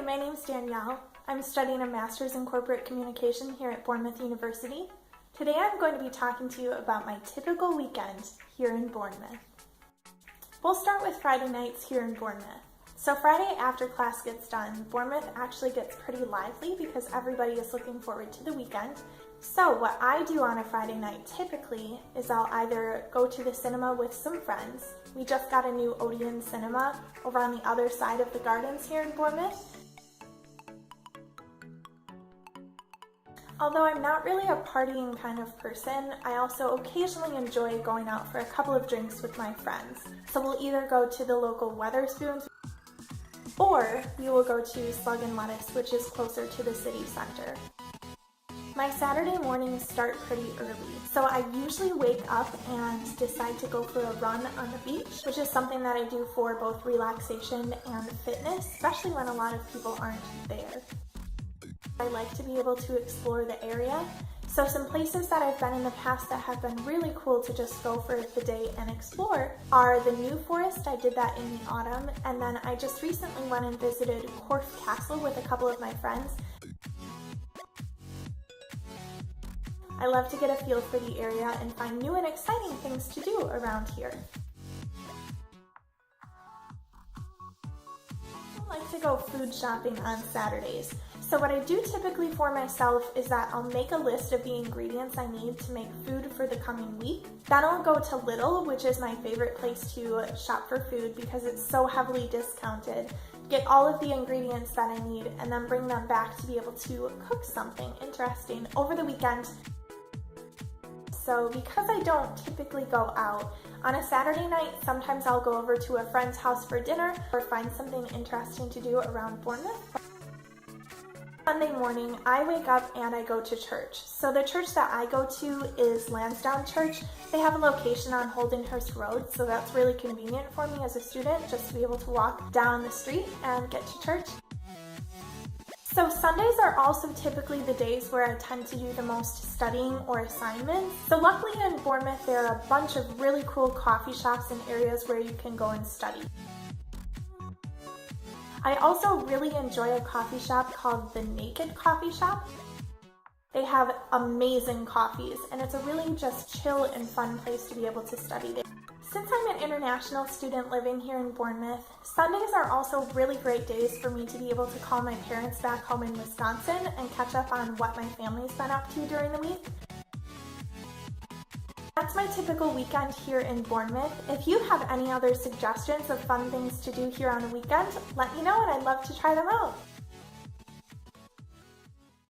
my name's Danielle. I'm studying a Master's in Corporate Communication here at Bournemouth University. Today I'm going to be talking to you about my typical weekend here in Bournemouth. We'll start with Friday nights here in Bournemouth. So Friday after class gets done, Bournemouth actually gets pretty lively because everybody is looking forward to the weekend. So what I do on a Friday night typically is I'll either go to the cinema with some friends. We just got a new Odeon cinema over on the other side of the gardens here in Bournemouth. Although I'm not really a partying kind of person, I also occasionally enjoy going out for a couple of drinks with my friends. So we'll either go to the local Wetherspoons or we will go to Slug and Lettuce, which is closer to the city center. My Saturday mornings start pretty early, so I usually wake up and decide to go for a run on the beach, which is something that I do for both relaxation and fitness, especially when a lot of people aren't there. I like to be able to explore the area, so some places that I've been in the past that have been really cool to just go for the day and explore are the New Forest. I did that in the autumn, and then I just recently went and visited Corfe Castle with a couple of my friends. I love to get a feel for the area and find new and exciting things to do around here. I like to go food shopping on Saturdays. So what I do typically for myself is that I'll make a list of the ingredients I need to make food for the coming week. Then I'll go to Lidl, which is my favorite place to shop for food because it's so heavily discounted. Get all of the ingredients that I need and then bring them back to be able to cook something interesting over the weekend. So because I don't typically go out, on a Saturday night, sometimes I'll go over to a friend's house for dinner or find something interesting to do around Bournemouth. Sunday morning, I wake up and I go to church. So the church that I go to is Lansdowne Church. They have a location on Holdenhurst Road, so that's really convenient for me as a student just to be able to walk down the street and get to church. So Sundays are also typically the days where I tend to do the most studying or assignments. So luckily in Bournemouth there are a bunch of really cool coffee shops and areas where you can go and study. I also really enjoy a coffee shop called the Naked Coffee Shop. They have amazing coffees and it's a really just chill and fun place to be able to study there. Since I'm an international student living here in Bournemouth, Sundays are also really great days for me to be able to call my parents back home in Wisconsin and catch up on what my family's been up to during the week. That's my typical weekend here in Bournemouth. If you have any other suggestions of fun things to do here on a weekend, let me know and I'd love to try them out.